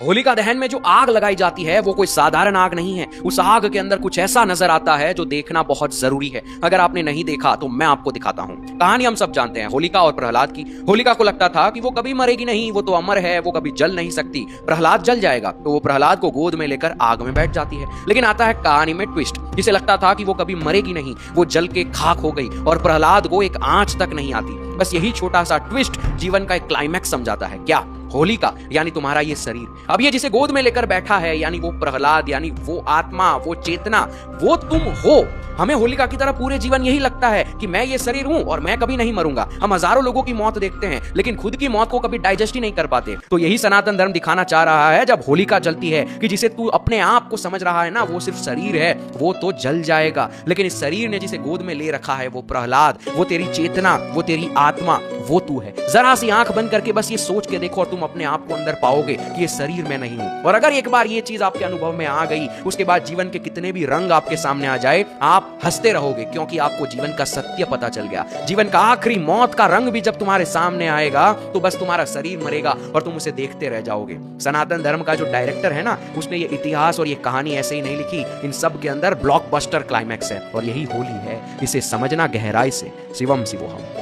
होलिका दहन में जो आग लगाई जाती है वो कोई साधारण आग नहीं है। उस आग के अंदर कुछ ऐसा नजर आता है जो देखना बहुत जरूरी है। अगर आपने नहीं देखा तो मैं आपको दिखाता हूँ। कहानी हम सब जानते हैं, होलिका और प्रहलाद की। होलिका को लगता था कि वो कभी मरेगी नहीं, वो तो अमर है, वो कभी जल नहीं सकती, प्रहलाद जल जाएगा। तो वो प्रहलाद को गोद में लेकर आग में बैठ जाती है। लेकिन आता है कहानी में ट्विस्ट। जिसे लगता था कि वो कभी मरेगी नहीं, वो जल के खाक हो गई और प्रहलाद को एक आंच तक नहीं आती। बस यही छोटा सा ट्विस्ट जीवन का एक क्लाइमैक्स समझाता है। क्या? होलिका यानी तुम्हारा ये शरीर, अब ये जिसे गोद में लेकर बैठा है, यानी वो प्रहलाद, यानी वो आत्मा, वो चेतना, वो तुम हो। हमें होलिका की तरह पूरे जीवन यही लगता है कि मैं ये शरीर हूं और मैं कभी नहीं मरूंगा। हम हजारों लोगों की मौत देखते हैं लेकिन खुद की मौत को कभी डाइजेस्ट ही नहीं कर पाते। तो यही सनातन धर्म दिखाना चाह रहा है जब होलिका जलती है कि जिसे तू अपने आप को समझ रहा है ना, वो सिर्फ शरीर है, वो तो जल जाएगा। लेकिन इस शरीर ने जिसे गोद में ले रखा है वो प्रहलाद, वो तेरी चेतना, वो तेरी आत्मा, वो तू है। जरा सी आंख बंद करके बस ये सोच के देखो और तुम अपने आप को अंदर पाओगे कि ये शरीर में नहीं हूं। और अगर एक बार ये चीज आपके अनुभव में आ गई, उसके बाद जीवन के कितने भी रंग आपके सामने आ जाए, आप हंसते रहोगे क्योंकि आपको जीवन का सत्य पता चल गया। जीवन का आखिरी मौत का रंग भी जब तुम्हारे सामने आएगा तो बस तुम्हारा शरीर मरेगा और तुम उसे देखते रह जाओगे। सनातन धर्म का जो डायरेक्टर है ना, उसने ये इतिहास और ये कहानी ऐसे ही नहीं लिखी। इन सब के अंदर ब्लॉकबस्टर क्लाइमैक्स है और यही होली है। इसे समझना गहराई से। शिवम शिवोहम।